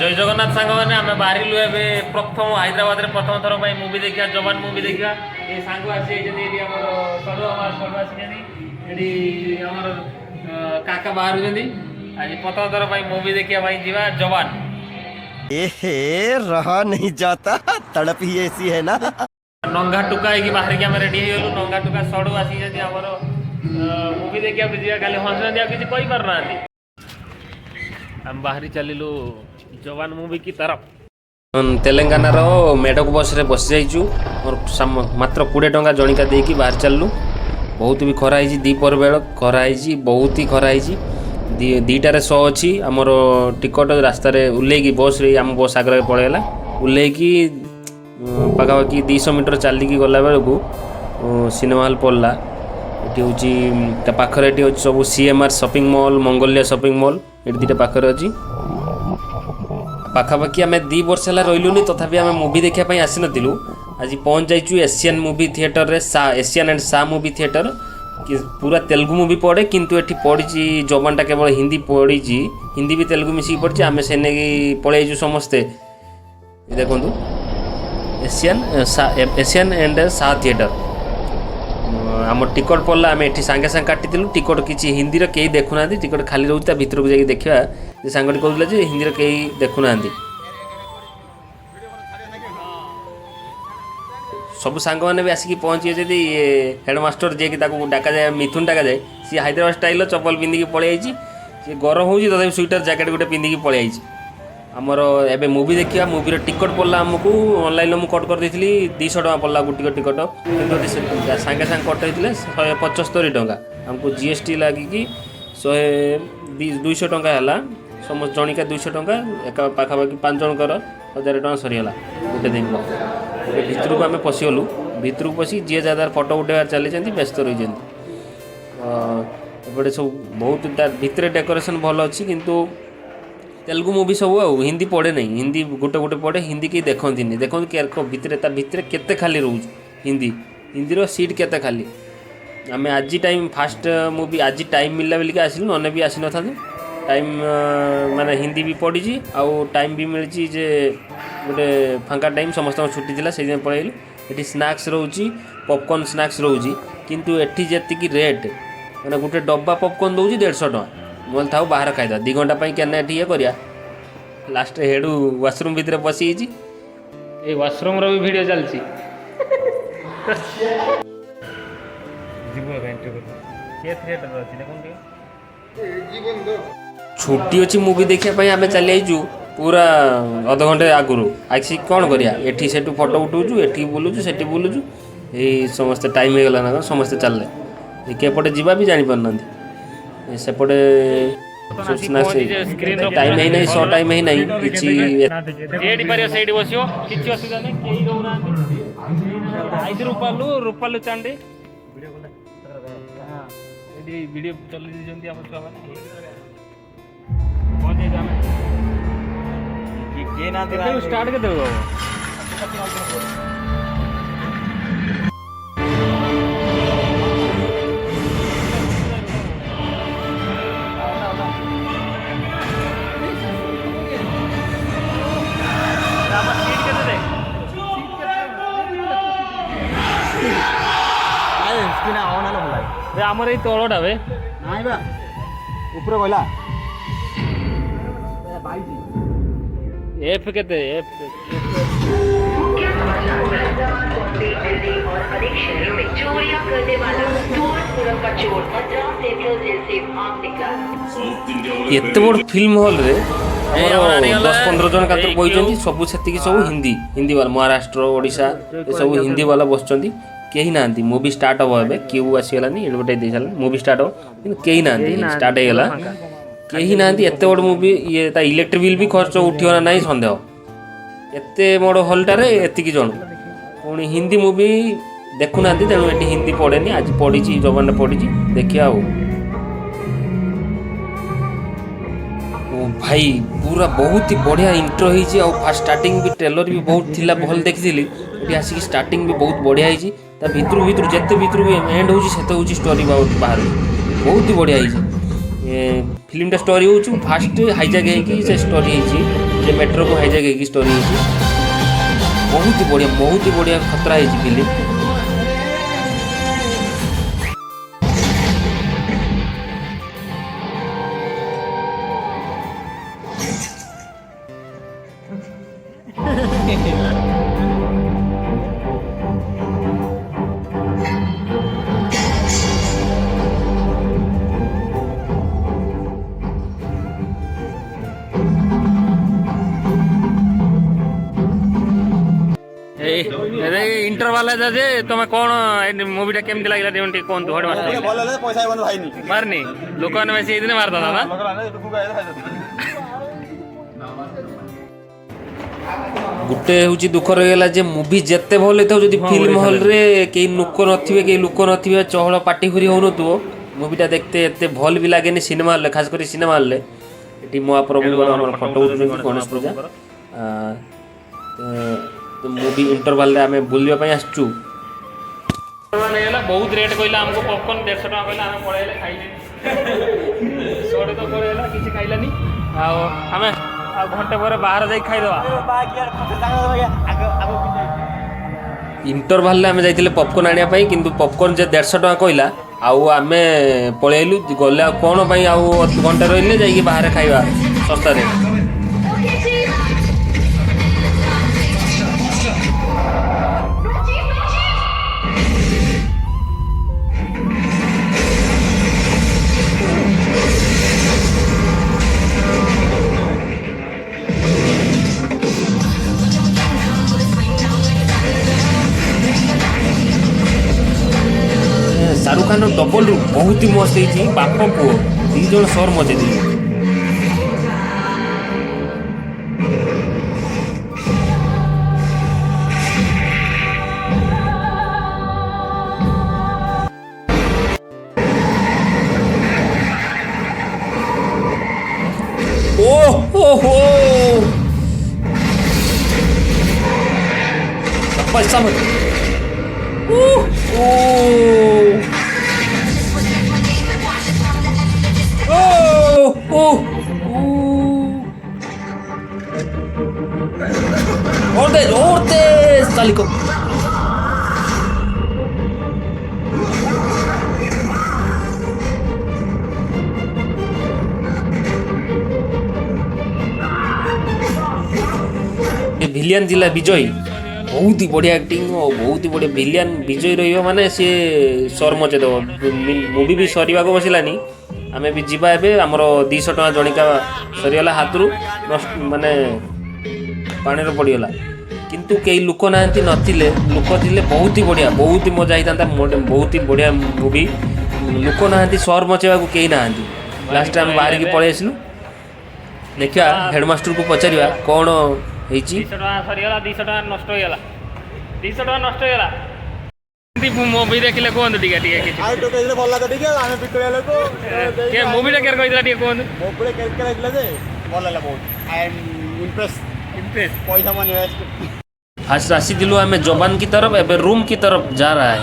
जय जगन्नाथ सांग मैंने आम बाहर प्रथम हैदराबाद प्रथम थर मुवी देखा जवान मुवी देखा ये सांग आसी काका बाहर आज प्रथम थर मुवी देखा जीवा जवान। एहे रहा नहीं जाता तड़प ही ऐसी है ना। नंगा टुका है बाहर की रेडी हो नंगा टुका सड़ू आसी मुवी देखा खाली हंस किसी कही पारना आम बाहरी चलू जवान मूवी की तरफ। तेलंगानार मेढक बस रे बस जाइचु और मात्र 20 टंका जणिका देकी बाहर चललु। बहुत भी खरा है दीपर बेल खरा है बहुत ही खरा है दीटार शो अच्छी आमर टिकट रास्त उल्लेकी बस रे आम बस आगे पड़ेगा उल्लेकी पाखापाखि 200 मीटर चलिकी गला बेलू सिनेमा हल पड़ला। ये हूँ पाखर ये सब CMR shopping mall Mongolia shopping mall ये दुटा पाखर अच्छी पाखापाखि आम 2 वर्ष है रही तथापि आम मुवी देखापी आसी नु आज पहुँच जाइचु एशियन मूवी थिएटर रे एशियन एंड सा मूवी थिएटर कि पूरा तेलुगु मूवी पड़े किंतु एठी पड़ी जवानटा केवल हिंदी पड़ी हिंदी भी तेलुगु मिसिक पड़ी आम से पलैजु समस्ते देखु एशियन एंड सा थिएटर आम टिकट पड़ला आम एठी सांगे सांगे काटिलु टिकट किसी हिंदी कई देखुना टिकट खाली रोचा भितर को जाकि देखा सांगटी कहला हिंदी कई देखुना सब सांग मैंने भी आसिक पहुँचे जब हेडमास्टर जी की डाका जाए मिथुन डाका जाए सी हैदराबाद स्टाइल चप्पल पिंधिकी पलि सी गरम हो तथा स्वेटर जैकेट गोटे पिंधिकी पलि आमर एवं मुवी देखा मुवीर टिकट पड़ला आमको ऑनलाइन मुझे कट कर 200 टका पड़ला गोटे टिकट सांगे सांगे कट होते 175 टका आमको GST लगिकी 200 टका है समस्त जणिका 200 टका एक पाखापाखि 5 जनकर 1000 टका सरीगला गोटे दिन भितर को आम पशिगलु भितर को पशि जी जहाँ फटो उठेबार चली व्यस्त रही एपटे सब बहुत भितर डेकोरेशन भल अच्छी किंतु तेलुगु मूवी सब हिंदी पड़े नहीं हिंदी गोटे गोटे पड़े हिंदी कहीं देखती देखो भितर केते खाली रोज हिंदी सीट केते खाली आम आज टाइम फास्ट मूवी आज टाइम मिलला बोलिक आसिलु नने भी आसी न था टाइम माने हिंदी भी पड़ी आउ टाइम भी मिली जे गोटे फांका टाइम समस्त छुट्टी थी से पलैलु ये स्नाक्स रोची पॉपकॉर्न स्नाक्स रोची किंतु एटी जी रेट मैंने गोटे डब्बा पॉपकॉर्न दौर 150 टका मैं था बाहर खाईदा 2 घंटा क्या ये करा लास्ट हेडू वाशरूम भितर पशि वाशरूम रो भी वीडियो चलती छुट्टी अच्छी मुवी देखापी आम चली आईचु पूरा अध घंटे आगुरी आसी कौन करिया एठी सेठू फोटो उठाऊँ एठी बुलुचु सेठी बुलुचु ये समस्ते टाइम हो गला ना समस्ते चलले केपटे जीवा भी जानी पारना सेपटे टाइम है नहीं सो टाइम है नहीं किसी रूपालू चांडी वीडियो चलती स्टार्ट के आमर ये तलटा वे ऊपर कहला एफ केते एफ एत बड़ फिल्म हॉल रे 10-15 जन का बही सब से सब हिंदी वाला महाराष्ट्र ओडिशा सब हिंदी वाला बसुँच कहीं ना मूवी स्टार्ट हम ए क्यू आसीगलानी एडवर्टाइज दे सारा मूवी स्टार्ट हो कहीं ना स्टार्ट होगा कहीं ना एत बड़ मूवी ये इलेक्ट्रिक बिल भी खर्च उठा ना सन्देह एत बड़ हलटार एति जन पुणी हिंदी मूवी देखुना तेणु ये हिंदी पड़ेनि आज पड़ी जवान पड़ी देखिए भाई पूरा बहुत ही बढ़िया इंट्रो होती फास्ट स्टार्टिंग भी ट्रेलर भी बहुत थिला भल देखी ये आसिक स्टार्टिंग भी बहुत बढ़िया होती भितर जिते भितर एंड हो स्टोरी बाहर बहुत ही बढ़िया फिल्मटा स्टोरी हूँ फास्ट हाईजैक होती स्टोरी जे मेट्रो को हाईजैक की स्टोरी है बहुत ही बढ़िया खतरा है फिल्म। इंटरवाल जे तुम कौन मुवीटा केमती लगे टे कहतु हट मारनी लोक मैंने बेस ये मारता था गोटे हूँ दुख रहीगला जे मुवी जिते भल होता जब फिल्म हल रे कई लोक नथिबे चहल पार्टी खुरी हो मुवीटा देखते एत भल भी लगे सिनेमा हल खास कर सिनेमा हल ये महाप्रभु फटो उठुंट गणेश पूजा तो मुवी इंटरवल रे आमे बुलिया आसचु बहुत रेट कहला हमको पॉपकॉर्न 150 टका कहला हम पळेले खाइले 100 तो पळेला किछि खाइलानी आमे घंटे पर बाहर जाई खाई दवा इंटरवल आमे जाइतिले पॉपकॉर्न आनिया पई किंतु पॉपकॉर्न जे 150 टका कहला आउ आमे पळेलु गले कोन पई आउ घंटे रहिले जाई बाहर खाइबा सस्ता रे शाहरुख खान डबल रू बहुत ही मस्त है बाप पुओ दी जन सर मजे दी पैसा मत और दे साली को विलियन जिला विजय बहुत ही बढ़िया एक्टिंग और बहुत ही बढ़िया विलियन विजय रही माने सी सर मचे दब मुवी भी सरिया को बसिलानी आमे भी जीवा एबे हमर 200 टका जणिका सरियाला हाथरू माने पानी रो पड़ीगला किंतु कई लोक नांती नथिले लोक थिले बहुत ही मजा आइता बहुत ही बढ़िया मूवी लोक नांती सर मचेबा को कई नांती लास्ट टाइम बाहर की पळे आसलु देखिया हेडमास्टर को पचारिया कोन हेची 200 टका सरियाला 200 टका नष्ट होयला 200 टका नष्ट होयला मूवी देखिले कहतु टिके टिके आउ तो कहले भल लागे टिके आमे बिकले लोक के मूवी टा केर कहला टिके कहतु मोबले केर केला जे भल लागला बहुत आई एम इम्प्रेस पैसा मनी वेस्ट फास्ट राशि दिलु हमें जवान की तरफ एबे रूम की तरफ जा रहा है।